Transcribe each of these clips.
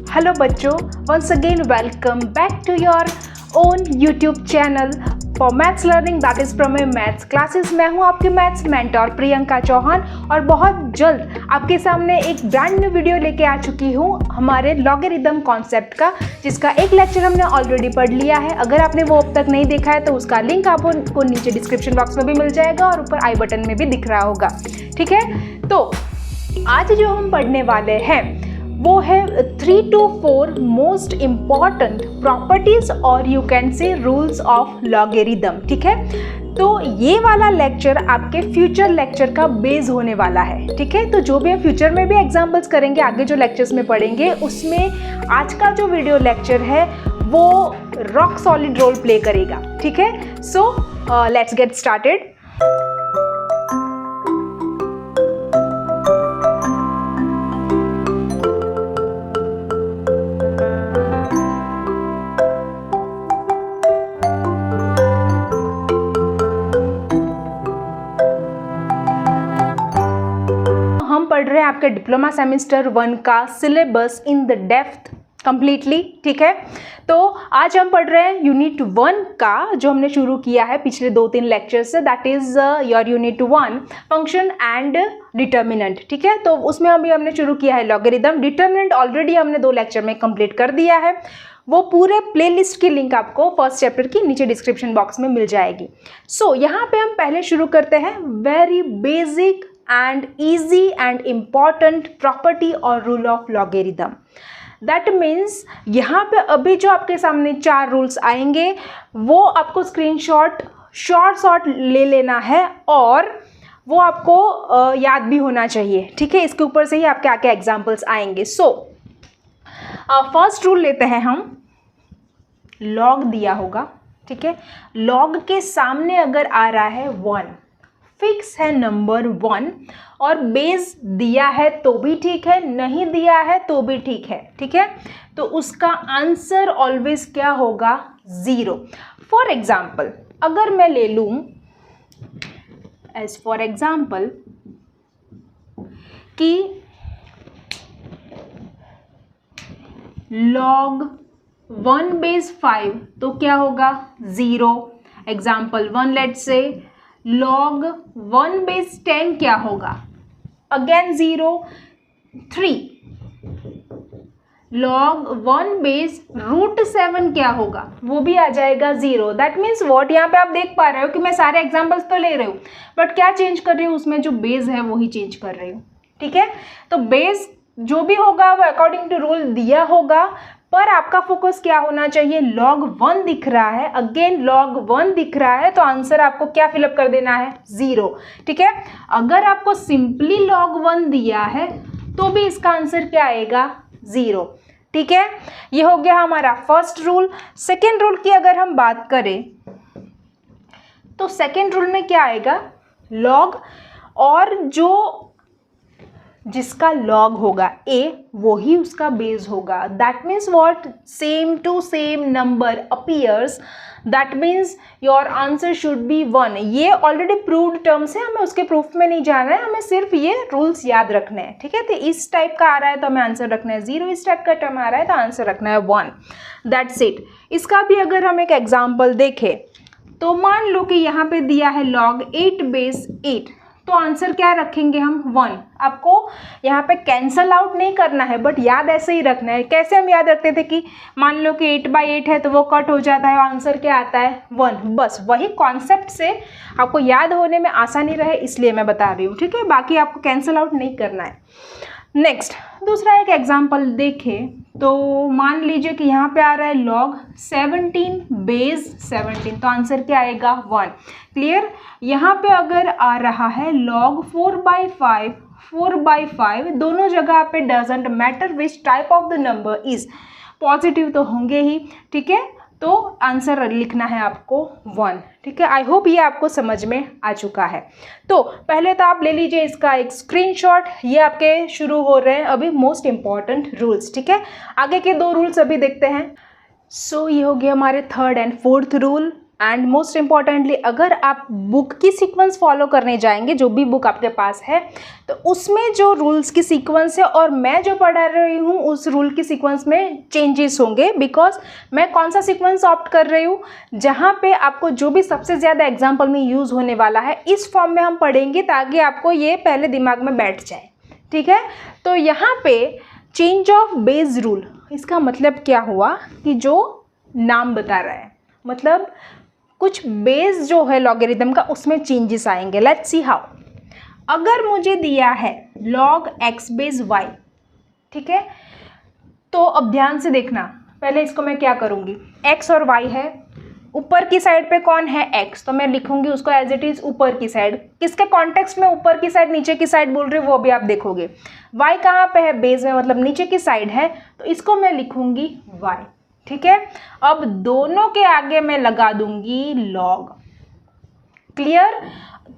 Hello बच्चों, once again welcome back to your own YouTube channel for maths learning that is from a maths classes. मैं हूं आपकी maths mentor Priyanka Chauhan और बहुत जल्द आपके सामने एक ब्रांड न्यू वीडियो लेके आ चुकी हूं हमारे लॉगरिदम कॉन्सेप्ट का, जिसका एक लेक्चर हमने ऑलरेडी पढ़ लिया है। अगर आपने वो अब तक नहीं देखा है तो उसका लिंक आपको नीचे डिस्क्रिप्शन बॉक्स में भी मिल जाएगा और ऊपर आई बटन में भी दिख रहा होगा। ठीक है, तो आज जो हम पढ़ने वाले हैं वो है 3 to 4 मोस्ट इम्पॉर्टेंट प्रॉपर्टीज और you can say rules of logarithm. ठीक है, तो ये वाला लेक्चर आपके फ्यूचर लेक्चर का बेस होने वाला है। ठीक है, तो जो भी हम फ्यूचर में भी एग्जाम्पल्स करेंगे, आगे जो लेक्चर्स में पढ़ेंगे, उसमें आज का जो वीडियो लेक्चर है वो रॉक सॉलिड रोल प्ले करेगा। ठीक है, सो लेट्स गेट स्टार्टेड। पढ़ रहे हैं आपके डिप्लोमा सेमेस्टर 1 का syllabus in the depth completely. ठीक है, तो आज हम पढ़ रहे हैं यूनिट 1 का, जो हमने शुरू किया है पिछले 2-3 लेक्चर से, that is your unit 1 function and determinant. ठीक है, तो उसमें हमने शुरू किया है लॉगरिदम। डिटर्मिनेंट ऑलरेडी हमने 2 लेक्चर में कंप्लीट कर दिया है। वो पूरे प्लेलिस्ट की लिंक आपको फर्स्ट चैप्टर की नीचे डिस्क्रिप्शन बॉक्स में मिल जाएगी। सो यहाँ पे हम पहले शुरू करते हैं very basic and easy and important property और rule of logarithm। That means यहाँ पे अभी जो आपके सामने 4 रूल्स आएंगे वो आपको स्क्रीनशॉट शॉर्ट ले लेना है और वो आपको याद भी होना चाहिए। ठीक है, इसके ऊपर से ही आपके आके एग्जाम्पल्स आएंगे। सो फर्स्ट रूल लेते हैं हम। लॉग दिया होगा, ठीक है, लॉग के सामने अगर आ रहा है 1, फिक्स है नंबर 1 और बेस दिया है तो भी ठीक है, नहीं दिया है तो भी ठीक है। ठीक है, तो उसका आंसर ऑलवेज क्या होगा? 0। फॉर एग्जाम्पल अगर मैं ले लूँ एज फॉर एग्जाम्पल कि log 1 बेस 5 तो क्या होगा? 0। Example 1 let's say log 1 base 10 क्या होगा? अगेन 0। 3 log 1 बेस रूट 7 क्या होगा? वो भी आ जाएगा 0। दैट मीन्स वॉट, यहाँ पे आप देख पा रहे हो कि मैं सारे एग्जाम्पल्स तो ले रही हूँ बट क्या चेंज कर रही हूँ? उसमें जो बेस है वही चेंज कर रही हूँ। ठीक है, तो बेस जो भी होगा वो अकॉर्डिंग टू रूल दिया होगा, पर आपका फोकस क्या होना चाहिए? log 1 दिख रहा है, अगेन log 1 दिख रहा है, तो आंसर आपको क्या फिलअप कर देना है? 0। ठीक है, अगर आपको सिंपली log 1 दिया है तो भी इसका आंसर क्या आएगा? 0। ठीक है, ये हो गया हमारा फर्स्ट रूल। सेकेंड रूल की अगर हम बात करें तो सेकेंड रूल में क्या आएगा? log और जो जिसका log होगा a वही उसका बेस होगा। That means what? Same to same number appears, that means your answer should be 1। ये ऑलरेडी प्रूव्ड टर्म्स है, हमें उसके प्रूफ में नहीं जाना है, हमें सिर्फ ये रूल्स याद रखने हैं। ठीक है, तो इस टाइप का आ रहा है तो हमें आंसर रखना है 0, इस टाइप का टर्म आ रहा है तो आंसर रखना है 1। That's it. इसका भी अगर हम एक एग्जाम्पल देखें तो मान लो कि यहाँ पे दिया है log 8 बेस 8, तो आंसर क्या रखेंगे हम? 1। आपको यहाँ पे कैंसल आउट नहीं करना है बट याद ऐसे ही रखना है। कैसे हम याद रखते थे कि मान लो कि 8/8 है तो वो कट हो जाता है, आंसर क्या आता है? 1। बस वही कॉन्सेप्ट से आपको याद होने में आसानी रहे इसलिए मैं बता रही हूँ। ठीक है, बाकी आपको कैंसल आउट नहीं करना है। नेक्स्ट दूसरा एक एग्जाम्पल देखें तो मान लीजिए कि यहाँ पे आ रहा है log 17 बेस 17, तो आंसर क्या आएगा? 1। क्लियर? यहाँ पे अगर आ रहा है log 4/5 दोनों जगह पे doesn't matter which type of the number is, positive तो होंगे ही। ठीक है, तो आंसर लिखना है आपको 1। ठीक है, आई होप ये आपको समझ में आ चुका है। तो पहले तो आप ले लीजिए इसका एक स्क्रीनशॉट, ये आपके शुरू हो रहे हैं अभी मोस्ट इम्पॉर्टेंट रूल्स। ठीक है, आगे के 2 रूल्स अभी देखते हैं। सो ये हो गया हमारे 3rd and 4th rule. And most importantly अगर आप बुक की सीक्वेंस फॉलो करने जाएंगे, जो भी बुक आपके पास है, तो उसमें जो रूल्स की सीक्वेंस है और मैं जो पढ़ा रही हूँ उस रूल की सीक्वेंस में चेंजेस होंगे, बिकॉज मैं कौन सा सीक्वेंस ऑप्ट कर रही हूँ जहाँ पे आपको जो भी सबसे ज़्यादा एग्जाम्पल में यूज़ होने वाला है इस फॉर्म में हम पढ़ेंगे, ताकि आपको ये पहले दिमाग में बैठ जाए। ठीक है, तो यहाँ पे चेंज ऑफ बेस रूल, इसका मतलब क्या हुआ कि जो नाम बता रहा है, मतलब कुछ बेस जो है लॉगरिथम का उसमें चेंजेस आएंगे। Let's see how. अगर मुझे दिया है log x बेस y, ठीक है, तो अब ध्यान से देखना, पहले इसको मैं क्या करूँगी, x और y है, ऊपर की साइड पे कौन है x, तो मैं लिखूंगी उसको एज इट इज ऊपर की साइड। किसके कॉन्टेक्स्ट में ऊपर की साइड नीचे की साइड बोल रही हूँ वो भी आप देखोगे। y कहाँ पे है, बेस में, मतलब नीचे की साइड है, तो इसको मैं लिखूंगी y। ठीक है, अब दोनों के आगे मैं लगा दूंगी log। क्लियर?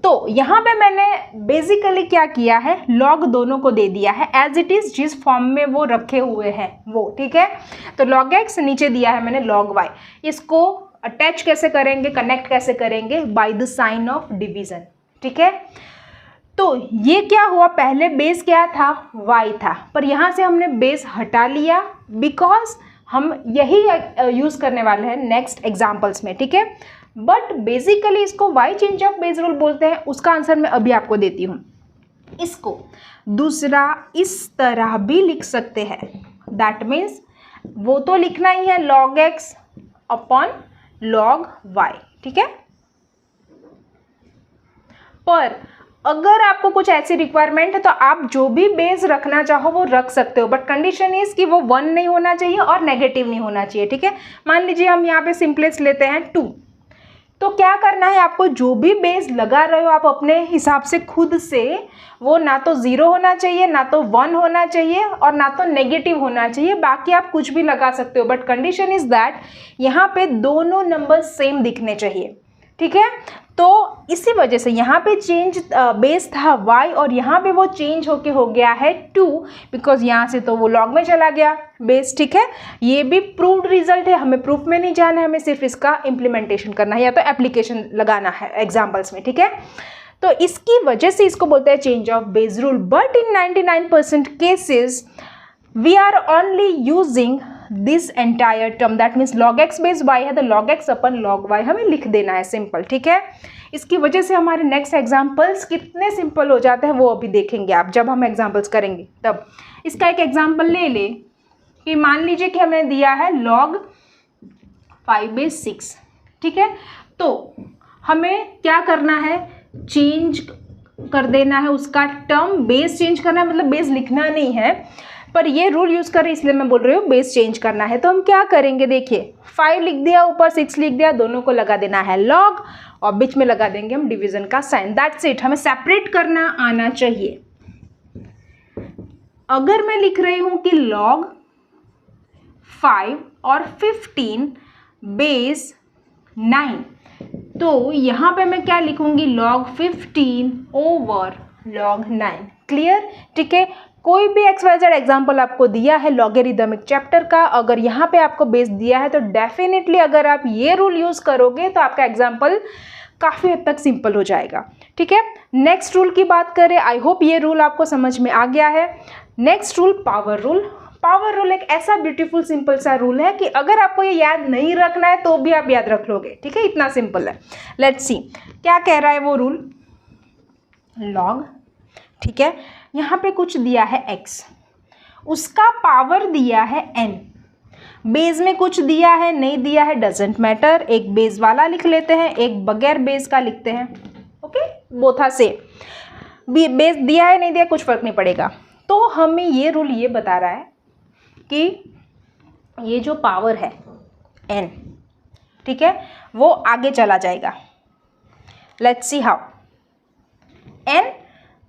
तो यहाँ पे मैंने बेसिकली क्या किया है, log दोनों को दे दिया है एज इट इज, जिस फॉर्म में वो रखे हुए हैं वो। ठीक है, तो log x नीचे दिया है मैंने log y। इसको अटैच कैसे करेंगे, कनेक्ट कैसे करेंगे, by the sign of division. ठीक है, तो ये क्या हुआ, पहले बेस क्या था, y था, पर यहाँ से हमने बेस हटा लिया बिकॉज हम यही यूज़ करने वाले हैं नेक्स्ट एग्जाम्पल्स में। ठीक है, बट बेसिकली इसको वाई चेंज ऑफ बेस रूल बोलते हैं, उसका आंसर मैं अभी आपको देती हूँ। इसको दूसरा इस तरह भी लिख सकते हैं, दैट मीन्स वो तो लिखना ही है log x upon log y। ठीक है, पर अगर आपको कुछ ऐसी रिक्वायरमेंट है तो आप जो भी बेस रखना चाहो वो रख सकते हो, बट कंडीशन इज कि वो 1 नहीं होना चाहिए और नेगेटिव नहीं होना चाहिए। ठीक है, मान लीजिए हम यहाँ पे सिंपलेस्ट लेते हैं 2, तो क्या करना है आपको, जो भी बेस लगा रहे हो आप अपने हिसाब से खुद से, वो ना तो 0 होना चाहिए, ना तो 1 होना चाहिए और ना तो नेगेटिव होना चाहिए, बाकी आप कुछ भी लगा सकते हो, बट कंडीशन इज दैट यहाँ पे दोनों नंबर सेम दिखने चाहिए। ठीक है, तो इसी वजह से यहाँ पे चेंज बेस था y और यहाँ पे वो चेंज होके हो गया है 2, बिकॉज यहाँ से तो वो log में चला गया बेस। ठीक है, ये भी प्रूव्ड रिजल्ट है, हमें प्रूफ में नहीं जाना है, हमें सिर्फ इसका इम्प्लीमेंटेशन करना है या तो एप्लीकेशन लगाना है एग्जाम्पल्स में। ठीक है, तो इसकी वजह से इसको बोलते हैं change of base rule, but in 99% cases we are only using this entire term, that means log x base y है तो log x अपन log y हमें लिख देना है, सिंपल। ठीक है, इसकी वजह से हमारे नेक्स्ट एग्जाम्पल्स कितने सिंपल हो जाते हैं वो अभी देखेंगे आप, जब हम एग्जाम्पल्स करेंगे तब। इसका एक एग्जाम्पल ले ले कि मान लीजिए कि हमें दिया है log 5 बेस 6। ठीक है, तो हमें क्या करना है, चेंज कर देना है उसका टर्म, बेस चेंज करना है, मतलब बेस लिखना नहीं है, पर ये रूल यूज़ करें इसलिए मैं बोल रही हूँ बेस चेंज करना है। तो हम क्या करेंगे, देखिए 5 लिख दिया, ऊपर 6 लिख दिया, दोनों को लगा देना है log और बीच में लगा देंगे हम डिवीजन का साइन, दैट्स इट। हमें सेपरेट करना आना चाहिए। अगर मैं लिख रही हूँ कि log 5 और 15 बेस 9, तो यहाँ पे मैं क्या लिखूंगी, log 15 ओवर log 9। क्लियर? ठीक है, कोई भी XYZ एग्जाम्पल आपको दिया है लॉगरिदमिक चैप्टर का, अगर यहाँ पे आपको बेस दिया है तो डेफिनेटली अगर आप ये रूल यूज़ करोगे तो आपका एग्जाम्पल काफ़ी हद तक सिंपल हो जाएगा। ठीक है, नेक्स्ट रूल की बात करें, आई होप ये रूल आपको समझ में आ गया है। Next rule power rule. Power rule एक ऐसा ब्यूटीफुल सिंपल सा रूल है कि अगर आपको ये याद नहीं रखना है तो भी आप याद रख लोगे। ठीक है, इतना सिंपल है। लेट्स सी क्या कह रहा है वो रूल, लॉग, ठीक है, यहाँ पे कुछ दिया है x, उसका पावर दिया है n, बेस में कुछ दिया है नहीं दिया है डजेंट मैटर, एक बेस वाला लिख लेते हैं, एक बगैर बेस का लिखते हैं। ओके, बोथा से बेस दिया है नहीं दिया कुछ फर्क नहीं पड़ेगा। तो हमें ये रूल ये बता रहा है कि ये जो पावर है n, ठीक है, वो आगे चला जाएगा। Let's see how. n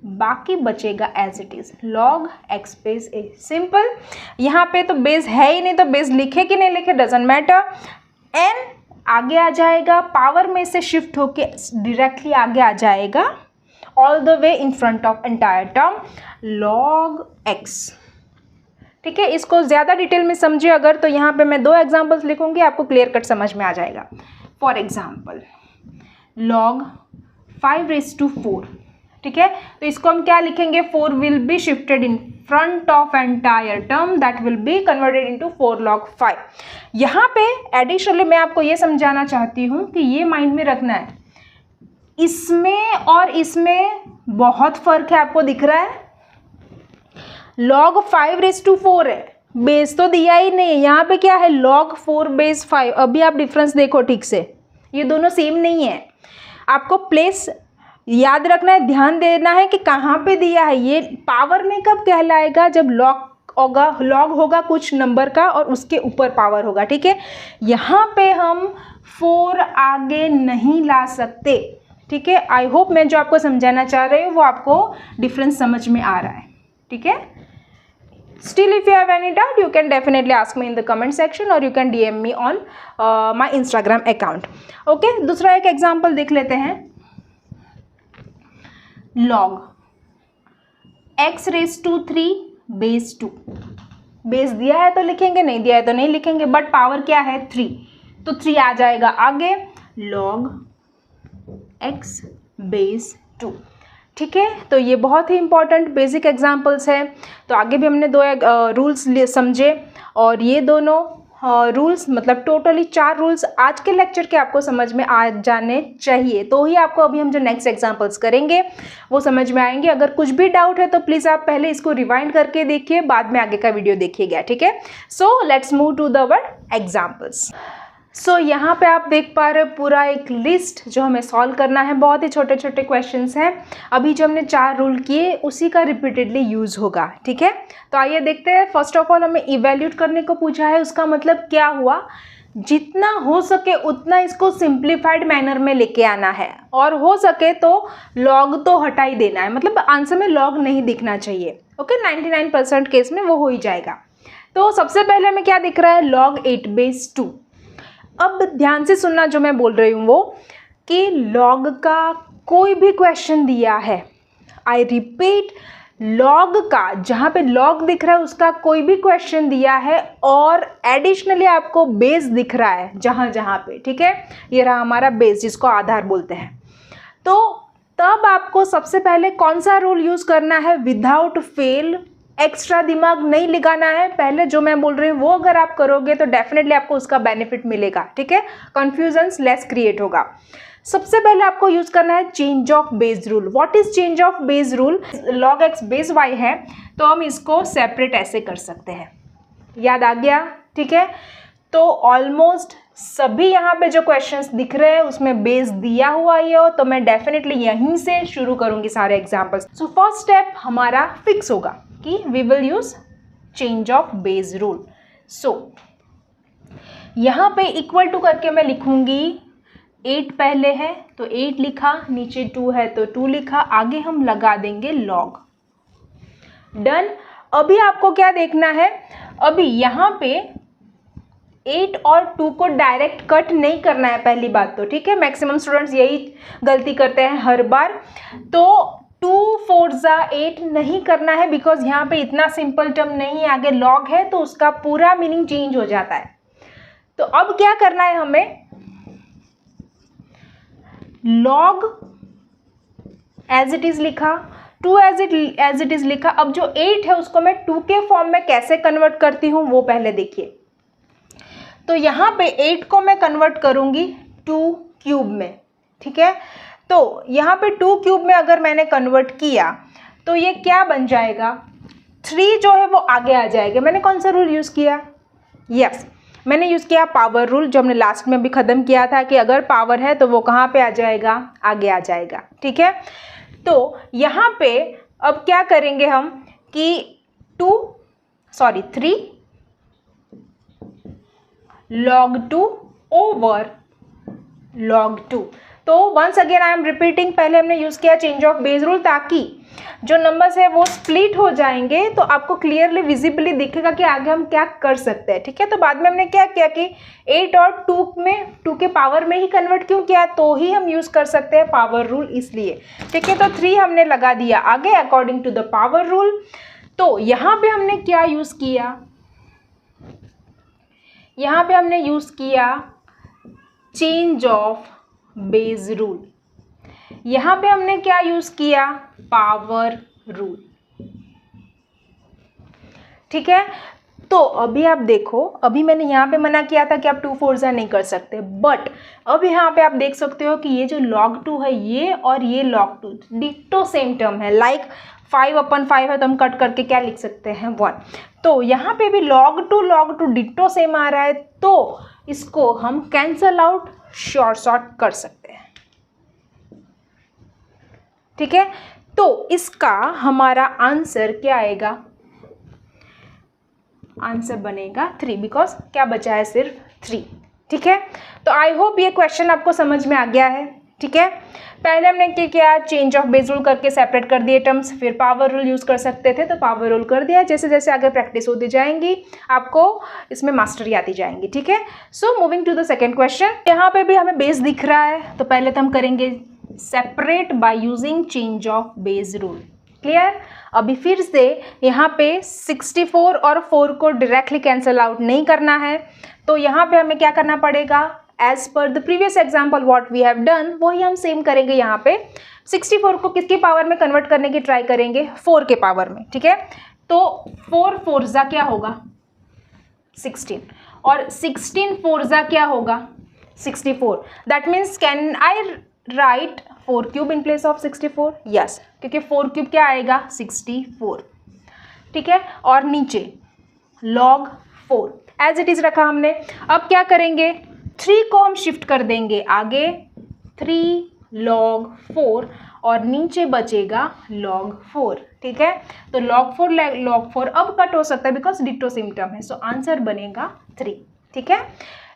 बाकी बचेगा as it is log x base a, simple. यहाँ पे तो बेस है ही नहीं तो बेस लिखे कि नहीं लिखे डजेंट मैटर, n आगे आ जाएगा, पावर में से शिफ्ट होके डायरेक्टली आगे आ जाएगा, all the way in front of entire term log x। ठीक है, इसको ज़्यादा डिटेल में समझिए अगर, तो यहाँ पे मैं 2 एग्जांपल्स लिखूंगी, आपको क्लियर कट समझ में आ जाएगा। फॉर एग्जाम्पल log 5/4, ठीक है। तो इसको हम क्या लिखेंगे, 4 will be shifted in front of entire term that will be converted into 4 log 5। यहाँ पे एडिशनली मैं आपको ये समझाना चाहती हूँ कि ये माइंड में रखना है, इसमें और इसमें बहुत फर्क है, आपको दिख रहा है। log 5/4 है, बेस तो दिया ही नहीं है, यहाँ पे क्या है log 4/5। अभी आप डिफरेंस देखो ठीक से, ये दोनों सेम नहीं है। आपको प्लेस याद रखना है, ध्यान देना है कि कहाँ पे दिया है। ये पावर में कब कहलाएगा, जब लॉग होगा कुछ नंबर का और उसके ऊपर पावर होगा, ठीक है। यहाँ पे हम 4 आगे नहीं ला सकते, ठीक है। आई होप मैं जो आपको समझाना चाह रही हूँ वो आपको डिफरेंस समझ में आ रहा है, ठीक है। Still if you have any doubt you can definitely ask me in the comment section or you can DM me on my Instagram account. Okay, दूसरा एक एग्जाम्पल देख लेते हैं। log x⁻³ बेस दिया है तो लिखेंगे, नहीं दिया है तो नहीं लिखेंगे, बट पावर क्या है 3, तो 3 आ जाएगा आगे log x⁻², ठीक है। तो ये बहुत ही इंपॉर्टेंट बेसिक एग्जांपल्स है। तो आगे भी हमने 2 रूल्स समझे और ये दोनों रूल्स मतलब टोटली 4 रूल्स आज के लेक्चर के आपको समझ में आ जाने चाहिए, तो ही आपको अभी हम जो नेक्स्ट एग्जांपल्स करेंगे वो समझ में आएंगे। अगर कुछ भी डाउट है तो प्लीज़ आप पहले इसको रिवाइंड करके देखिए, बाद में आगे का वीडियो देखिएगा, ठीक है। So let's move to the our examples. So यहाँ पे आप देख पा रहे हो पूरा एक लिस्ट जो हमें सॉल्व करना है, बहुत ही छोटे छोटे क्वेश्चंस हैं। अभी जो हमने 4 रूल किए उसी का रिपीटेडली यूज़ होगा, ठीक है। तो आइए देखते हैं। फर्स्ट ऑफ ऑल हमें इवैल्यूएट करने को पूछा है, उसका मतलब क्या हुआ, जितना हो सके उतना इसको सिंप्लीफाइड मैनर में लेके आना है, और हो सके तो लॉग तो हटा ही देना है, मतलब आंसर में लॉग नहीं दिखना चाहिए। ओके, 99% केस में वो हो ही जाएगा। तो सबसे पहले हमें क्या दिख रहा है, log 8/2। अब ध्यान से सुनना जो मैं बोल रही हूँ वो, कि लॉग का कोई भी क्वेश्चन दिया है, आई रिपीट, लॉग का जहाँ पे लॉग दिख रहा है उसका कोई भी क्वेश्चन दिया है और एडिशनली आपको बेस दिख रहा है जहाँ जहाँ पे, ठीक है, ये रहा हमारा बेस जिसको आधार बोलते हैं, तो तब आपको सबसे पहले कौन सा रूल यूज़ करना है, विदाउट फेल, एक्स्ट्रा दिमाग नहीं लगाना है। पहले जो मैं बोल रही हूँ वो अगर आप करोगे तो डेफिनेटली आपको उसका बेनिफिट मिलेगा, ठीक है, कन्फ्यूजन्स लेस क्रिएट होगा। सबसे पहले आपको यूज करना है change of base rule. What is change of base rule, log x/y है तो हम इसको सेपरेट ऐसे कर सकते हैं, याद आ गया, ठीक है। तो ऑलमोस्ट सभी यहाँ पे जो क्वेश्चंस दिख रहे हैं उसमें बेस दिया हुआ ही हो, तो मैं डेफिनेटली यहीं से शुरू करूंगी सारे एग्जाम्पल्स। सो फर्स्ट स्टेप हमारा फिक्स होगा कि we will use change of base rule. So यहाँ पे इक्वल टू करके मैं लिखूंगी, 8 पहले है तो 8 लिखा, नीचे 2 है तो 2 लिखा, आगे हम लगा देंगे log। डन। अभी आपको क्या देखना है, अभी यहाँ पे 8 और 2 को डायरेक्ट कट नहीं करना है पहली बात तो, ठीक है, मैक्सिमम स्टूडेंट्स यही गलती करते हैं हर बार। तो 2 4 8 नहीं करना है, बिकॉज यहाँ पे इतना सिंपल टर्म नहीं है, आगे log है तो उसका पूरा मीनिंग चेंज हो जाता है। तो अब क्या करना है हमें, log एज इट इज लिखा, 2 एज इट इज लिखा। अब जो 8 है उसको मैं 2 के फॉर्म में कैसे कन्वर्ट करती हूँ वो पहले देखिए। तो यहाँ पे 8 को मैं कन्वर्ट करूँगी 2 क्यूब में, ठीक है। तो यहाँ पे 2 क्यूब में अगर मैंने कन्वर्ट किया तो ये क्या बन जाएगा, 3 जो है वो आगे आ जाएगा। मैंने कौन सा रूल यूज़ किया, यस मैंने यूज़ किया पावर रूल, जो हमने लास्ट में भी ख़त्म किया था कि अगर पावर है तो वो कहाँ पे आ जाएगा, आगे आ जाएगा, ठीक है। तो यहाँ पे अब क्या करेंगे हम कि 3 log 2 ओवर log 2। तो once again I am repeating, पहले हमने यूज़ किया चेंज ऑफ बेस रूल ताकि जो नंबर्स है वो स्प्लिट हो जाएंगे तो आपको क्लियरली विजिबली दिखेगा कि आगे हम क्या कर सकते हैं, ठीक है। तो बाद में हमने क्या किया कि 8 और 2 के पावर में ही कन्वर्ट क्यों किया, तो ही हम यूज़ कर सकते हैं पावर रूल, इसलिए, ठीक है। तो 3 हमने लगा दिया आगे according to the power rule. तो यहाँ पे हमने क्या यूज़ किया, यहाँ पे हमने यूज़ किया चेंज ऑफ बेस रूल। यहाँ पे हमने क्या यूज़ किया, पावर रूल। ठीक है, तो अभी आप देखो, अभी मैंने यहाँ पे मना किया था कि आप 2 4 नहीं कर सकते, बट अब यहाँ पे आप देख सकते हो कि ये जो log 2 है ये और ये log 2 डिट्टो सेम टर्म है। लाइक 5/5 है तो हम कट करके क्या लिख सकते हैं 1। तो यहाँ पे भी log 2 डिट्टो सेम आ रहा है, तो इसको हम कैंसल आउट शॉर्ट कर सकते हैं। ठीक है, तो इसका हमारा आंसर क्या आएगा, आंसर बनेगा 3, बिकॉज क्या बचा है, सिर्फ 3। ठीक है, तो आई होप ये क्वेश्चन आपको समझ में आ गया है। ठीक है, पहले हमने क्या किया, चेंज ऑफ बेस रूल करके सेपरेट कर दिए टर्म्स, फिर पावर रूल यूज़ कर सकते थे तो पावर रूल कर दिया। जैसे जैसे आगे प्रैक्टिस होती जाएंगी आपको इसमें मास्टरी आती जाएंगी। ठीक है, so moving to the second question. यहाँ पे भी हमें बेस दिख रहा है, तो पहले तो हम करेंगे separate by using change of base rule. Clear, अभी फिर से यहाँ पे 64 और 4 को डायरेक्टली कैंसिल आउट नहीं करना है, तो यहाँ पे हमें क्या करना पड़ेगा, as per the previous example what we have done वही हम सेम करेंगे। यहाँ पे 64 को किसके पावर में कन्वर्ट करने की ट्राई करेंगे, 4 के पावर में। ठीक है, तो 4 4 क्या होगा 16, और 16 4 क्या होगा 64। That means can I right 4 cube in place of 64, yes, क्योंकि 4 क्यूब क्या आएगा 64। ठीक है, और नीचे log 4 एज इट इज़ रखा हमने। अब क्या करेंगे, 3 को हम शिफ्ट कर देंगे आगे, 3 log 4 और नीचे बचेगा log 4। ठीक है, तो log 4 अब कट हो सकता है बिकॉज डिट्टो सेम टर्म है, सो आंसर बनेगा 3। ठीक है,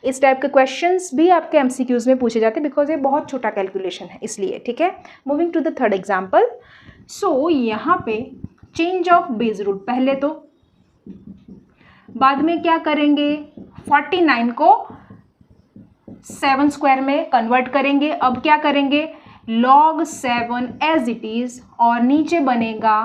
इस टाइप के क्वेश्चंस भी आपके एमसीक्यूज में पूछे जाते हैं बिकॉज ये बहुत छोटा कैलकुलेशन है इसलिए। ठीक है, moving to the third example. So यहाँ पे चेंज ऑफ बेस रूल, पहले तो बाद में क्या करेंगे, 49 को 7 स्क्वायर में कन्वर्ट करेंगे। अब क्या करेंगे, log 7 एज इट इज़ और नीचे बनेगा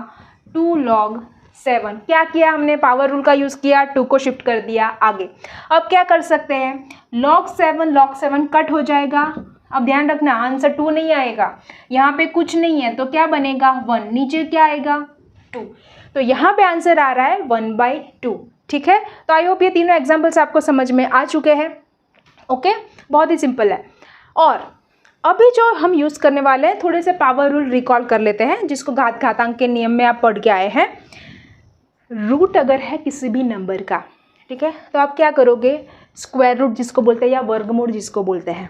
2 log 7। क्या किया हमने, पावर रूल का यूज़ किया, 2 को शिफ्ट कर दिया आगे। अब क्या कर सकते हैं, log 7 कट हो जाएगा। अब ध्यान रखना आंसर 2 नहीं आएगा, यहाँ पे कुछ नहीं है तो क्या बनेगा 1, नीचे क्या आएगा 2, तो यहाँ पे आंसर आ रहा है 1/2। ठीक है, तो आई होप ये तीनों एग्जाम्पल्स आपको समझ में आ चुके हैं। ओके, बहुत ही सिंपल है। और अभी जो हम यूज़ करने वाले हैं, थोड़े से पावर रूल रिकॉल कर लेते हैं जिसको घातांक के नियम में आप पढ़ के आए हैं। रूट अगर है किसी भी नंबर का, ठीक है, तो आप क्या करोगे, स्क्वायर रूट जिसको बोलते हैं या वर्गमूल जिसको बोलते हैं,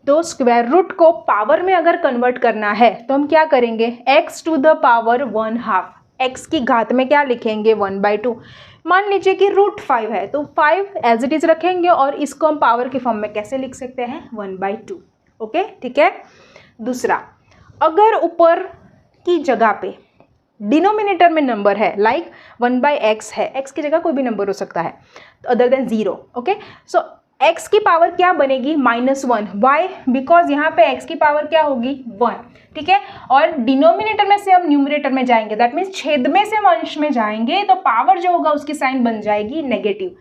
तो स्क्वायर रूट को पावर में अगर कन्वर्ट करना है तो हम क्या करेंगे, x to the power 1/2, x की घात में क्या लिखेंगे 1/2। मान लीजिए कि √5 है तो 5 एज इट इज़ रखेंगे और इसको हम पावर के फॉर्म में कैसे लिख सकते हैं 1/2। ओके, ठीक है। दूसरा, अगर ऊपर की जगह पे डिनोमिनेटर में नंबर है, लाइक 1/x है, x की जगह कोई भी नंबर हो सकता है अदर देन 0। ओके, सो x की पावर क्या बनेगी -1। वाई, बिकॉज यहाँ पे x की पावर क्या होगी 1। ठीक है, और डिनोमिनेटर में से हम न्यूमरेटर में जाएंगे, दैट मीन्स छेद में से अंश में जाएंगे तो पावर जो होगा उसकी साइन बन जाएगी नेगेटिव।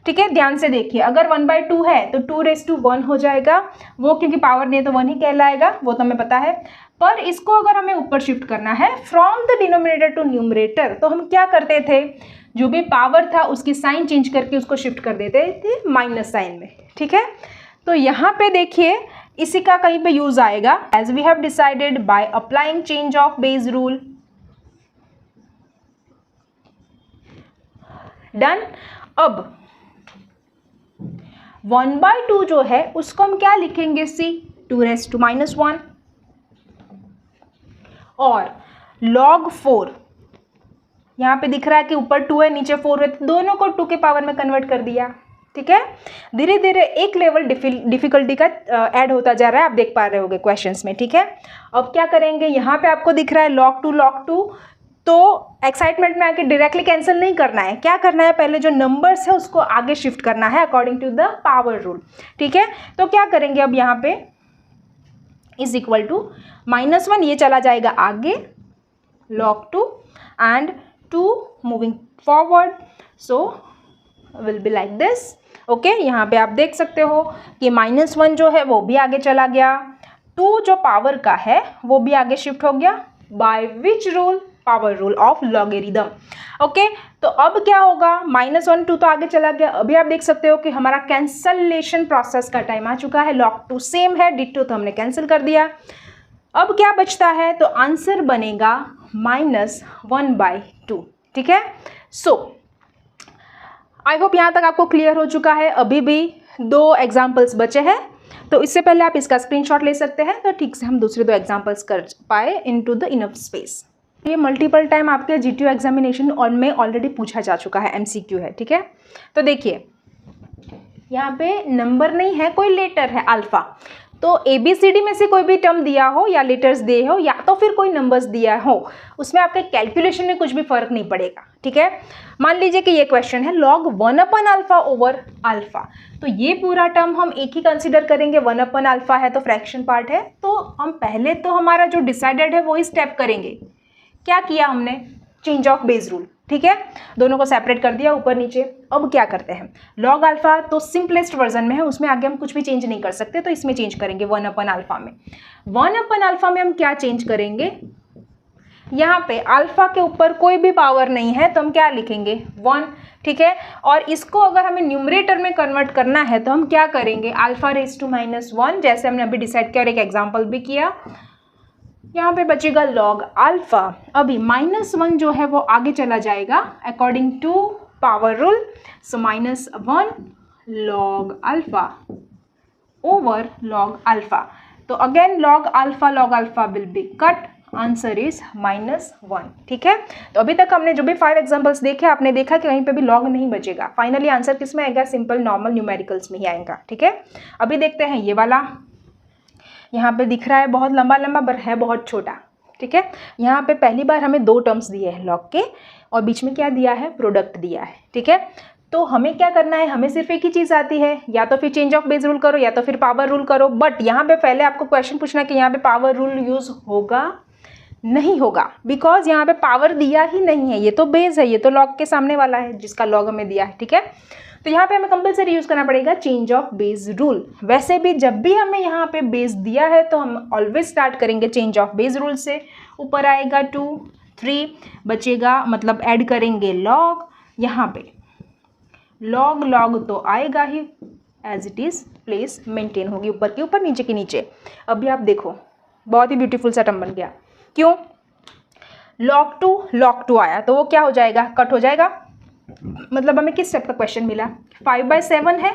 ठीक है, ध्यान से देखिए, अगर 1/2 है तो 2⁻1 हो जाएगा, वो क्योंकि पावर नहीं है तो 1 ही कहलाएगा, वो तो हमें पता है। पर इसको अगर हमें ऊपर शिफ्ट करना है from the denominator to numerator, तो हम क्या करते थे, जो भी पावर था उसकी साइन चेंज करके उसको शिफ्ट कर देते थे माइनस साइन में। ठीक है, तो यहाँ पे देखिए इसी का कहीं पे यूज आएगा, as we have decided by applying change of base rule. Done. अब 1/2 जो है उसको हम क्या लिखेंगे, c 2⁻⁻1 और log 4, यहाँ पे दिख रहा है कि ऊपर 2 है नीचे 4 है, तो दोनों को 2 के पावर में कन्वर्ट कर दिया। ठीक है, धीरे धीरे एक लेवल डिफिकल्टी का ऐड होता जा रहा है, आप देख पा रहे होगे क्वेश्चंस में। ठीक है, अब क्या करेंगे, यहाँ पे आपको दिख रहा है log 2, तो एक्साइटमेंट में आके डायरेक्टली कैंसिल नहीं करना है, क्या करना है, पहले जो नंबर्स है उसको आगे शिफ्ट करना है according to the power rule. ठीक है, तो क्या करेंगे, अब यहाँ पे इज इक्वल टू -1, ये चला जाएगा आगे, log 2 and 2 moving forward, so will be like this, okay, यहाँ पे आप देख सकते हो कि -1 जो है वो भी आगे चला गया, 2 जो पावर का है वो भी आगे शिफ्ट हो गया। By which rule? Power rule of logarithm. Okay, तो अब क्या होगा, -1 2 तो आगे चला गया। अभी आप देख सकते हो कि हमारा कैंसलेशन प्रोसेस का टाइम आ चुका है। log 2 सेम है, डिटो तो हमने कैंसिल कर दिया। अब क्या बचता है, तो आंसर बनेगा -1/2। ठीक है, सो आई होप यहाँ तक आपको क्लियर हो चुका है। अभी भी 2 एग्जाम्पल्स बचे हैं, तो इससे पहले आप इसका स्क्रीनशॉट ले सकते हैं, तो ठीक से हम दूसरे 2 एग्जाम्पल्स कर पाए इनटू द इनफ स्पेस। ये मल्टीपल टाइम आपके GTO एग्जामिनेशन और में ऑलरेडी पूछा जा चुका है, MCQ है। ठीक है, तो देखिए यहाँ पे नंबर नहीं है, कोई लेटर है अल्फ़ा, तो ABCD में से कोई भी टर्म दिया हो या लेटर्स दिए हो या तो फिर कोई नंबर्स दिया हो, उसमें आपके कैलकुलेशन में कुछ भी फर्क नहीं पड़ेगा। ठीक है, मान लीजिए कि ये क्वेश्चन है log 1/α ओवर अल्फ़ा, तो ये पूरा टर्म हम एक ही कंसिडर करेंगे। 1/α है तो फ्रैक्शन पार्ट है, तो हम पहले तो हमारा जो डिसाइडेड है वही स्टेप करेंगे। क्या किया हमने, चेंज ऑफ बेस रूल। ठीक है, दोनों को सेपरेट कर दिया ऊपर नीचे। अब क्या करते हैं, log अल्फ़ा तो सिंपलेस्ट वर्जन में है, उसमें आगे हम कुछ भी चेंज नहीं कर सकते, तो इसमें चेंज करेंगे 1/α में। 1/α में हम क्या चेंज करेंगे, यहाँ पे अल्फ़ा के ऊपर कोई भी पावर नहीं है तो हम क्या लिखेंगे 1। ठीक है, और इसको अगर हमें न्यूमरेटर में कन्वर्ट करना है तो हम क्या करेंगे, α⁻⁻1, जैसे हमने अभी डिसाइड किया और एक एग्जाम्पल भी किया। यहाँ पे बचेगा log अल्फ़ा। अभी -1 जो है वो आगे चला जाएगा according to power rule, so -1 log alpha over log alpha. तो again log alpha will be cut, answer is -1। ठीक है, तो अभी तक हमने जो भी 5 एग्जाम्पल्स देखे, आपने देखा कि कहीं पे भी log नहीं बचेगा। फाइनली आंसर किस में आएगा, सिंपल नॉर्मल न्यूमेरिकल्स में ही आएगा। ठीक है, अभी देखते हैं ये वाला, यहाँ पे दिख रहा है बहुत लंबा लंबा पर है बहुत छोटा। ठीक है, यहाँ पे पहली बार हमें 2 टर्म्स दिए हैं log के, और बीच में क्या दिया है, प्रोडक्ट दिया है। ठीक है, तो हमें क्या करना है, हमें सिर्फ एक ही चीज़ आती है, या तो फिर चेंज ऑफ बेस रूल करो या तो फिर पावर रूल करो। बट यहाँ पे पहले आपको क्वेश्चन पूछना है कि यहाँ पे पावर रूल यूज़ होगा नहीं होगा, बिकॉज यहाँ पे पावर दिया ही नहीं है, ये तो बेस है, ये तो log के सामने वाला है जिसका log हमें दिया है। ठीक है, तो यहाँ पे हमें कंपलसरी यूज़ करना पड़ेगा चेंज ऑफ बेस रूल। वैसे भी जब भी हमें यहाँ पे बेस दिया है तो हम ऑलवेज स्टार्ट करेंगे चेंज ऑफ बेस रूल से। ऊपर आएगा 2 3 बचेगा, मतलब ऐड करेंगे log, यहाँ पे log तो आएगा ही, as it is place maintain होगी ऊपर की ऊपर, नीचे की नीचे। अभी आप देखो बहुत ही ब्यूटीफुल सा टर्म बन गया। क्यों, log 2 आया तो वो क्या हो जाएगा, कट हो जाएगा। मतलब हमें किस स्टेप का क्वेश्चन मिला, 5/7 है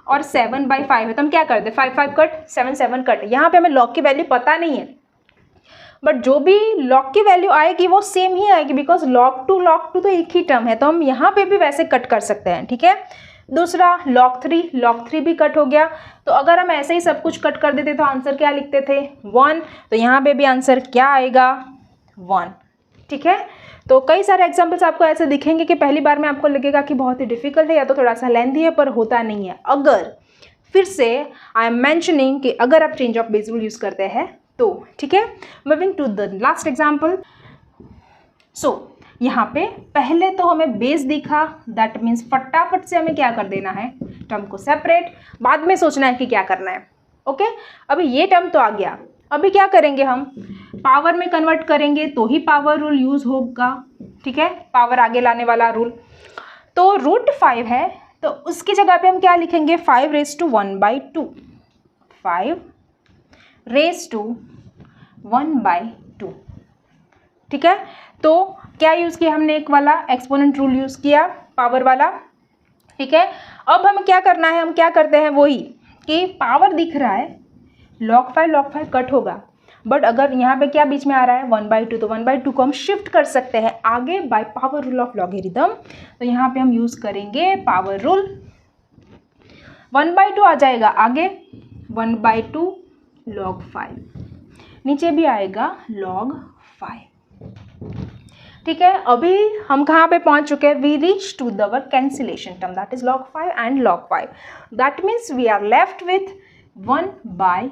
और 7/5 है, तो हम क्या करते हैं 5 5 कट 7 7 कट। यहाँ पे हमें log की वैल्यू पता नहीं है, बट जो भी log की वैल्यू आएगी वो सेम ही आएगी, बिकॉज log 2 तो एक ही टर्म है, तो हम यहाँ पे भी वैसे कट कर सकते हैं। ठीक है, दूसरा log 3 भी कट हो गया। तो अगर हम ऐसे ही सब कुछ कट कर देते तो आंसर क्या लिखते थे 1, तो यहाँ पे भी आंसर क्या आएगा 1। ठीक है, तो कई सारे एग्जाम्पल्स आपको ऐसे दिखेंगे कि पहली बार में आपको लगेगा कि बहुत ही डिफिकल्ट है या तो थोड़ा सा लेंथी है, पर होता नहीं है। अगर फिर से आई एम मेंशनिंग कि अगर आप change of base rule use करते हैं तो। ठीक है, moving to the last example. So यहाँ पे पहले तो हमें बेस दिखा, दैट मीन्स फटाफट से हमें क्या कर देना है, टर्म को सेपरेट, बाद में सोचना है कि क्या करना है। ओके, अभी ये टर्म तो आ गया, अभी क्या करेंगे, हम पावर में कन्वर्ट करेंगे तो ही पावर रूल यूज़ होगा। ठीक है, पावर आगे लाने वाला रूल। तो √5 है तो उसकी जगह पे हम क्या लिखेंगे 5⁻1/2, 5⁻1/2। ठीक है, तो क्या यूज़ किया हमने, एक वाला एक्सपोनेंट रूल यूज़ किया पावर वाला। ठीक है, अब हमें क्या करना है, हम क्या करते हैं वही कि पावर दिख रहा है, log 5 कट होगा, बट अगर यहाँ पे क्या बीच में आ रहा है 1/2, तो 1/2 को हम शिफ्ट कर सकते हैं आगे by power rule of logarithm. तो यहाँ पे हम यूज़ करेंगे पावर रूल, 1/2 आ जाएगा आगे, 1/2 log 5, नीचे भी आएगा log 5। ठीक है, अभी हम कहाँ पे पहुँच चुके हैं, we reach to the cancellation term, that is log 5 and log 5। That means we are left with 1/2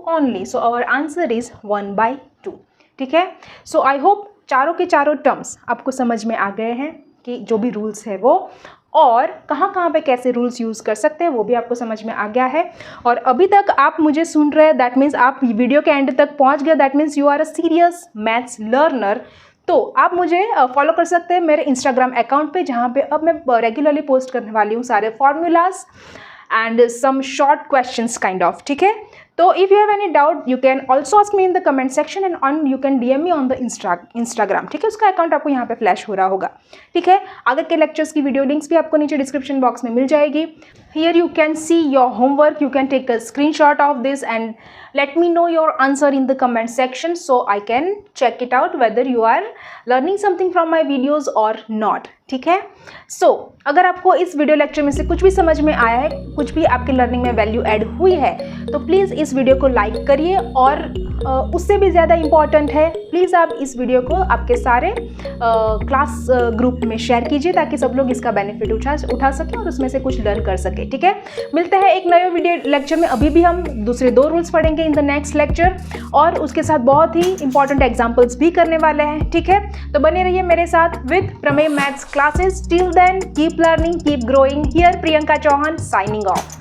only, so our answer is 1/2। ठीक है, सो आई होप चारों के चारों टर्म्स आपको समझ में आ गए हैं कि जो भी रूल्स है वो, और कहाँ कहाँ पे कैसे रूल्स यूज़ कर सकते हैं वो भी आपको समझ में आ गया है। और अभी तक आप मुझे सुन रहे हैं, दैट मीन्स आप वीडियो के एंड तक पहुँच गए, that means you are a serious maths learner. तो आप मुझे फॉलो कर सकते हैं मेरे इंस्टाग्राम अकाउंट पे, जहाँ पे अब मैं रेगुलरली पोस्ट करने वाली हूँ सारे formulas and some short questions kind of, ठीक है। तो if you have any doubt you can also ask me in the comment section and on you can DM me on the Instagram, ठीक है। उसका अकाउंट आपको यहाँ पे flash हो रहा होगा, ठीक है। आगे के लेक्चर्स की वीडियो लिंक्स भी आपको नीचे डिस्क्रिप्शन बॉक्स में मिल जाएगी। Here you can see your homework, you can take a screenshot of this and let me know your answer in the comment section so I can check it out whether you are learning something from my videos or not, ठीक है। सो अगर आपको इस video lecture में से कुछ भी समझ में आया है, कुछ भी आपकी लर्निंग में वैल्यू ऐड हुई है, तो प्लीज़ इस वीडियो को लाइक करिए और उससे भी ज़्यादा इम्पॉर्टेंट है प्लीज़ आप इस वीडियो को आपके सारे क्लास ग्रुप में शेयर कीजिए ताकि सब लोग इसका बेनिफिट उठा सकें और उसमें से कुछ लर्न कर सके, ठीक है। मिलते हैं एक नए वीडियो लेक्चर में। अभी भी हम दूसरे 2 रूल्स पढ़ेंगे इन द नेक्स्ट लेक्चर और उसके साथ बहुत ही इंपॉर्टेंट एग्जाम्पल्स भी करने वाले हैं, ठीक है। तो बने रहिए मेरे साथ with Pramey maths classes. Till then keep learning, keep growing. Here Priyanka Chauhan signing of.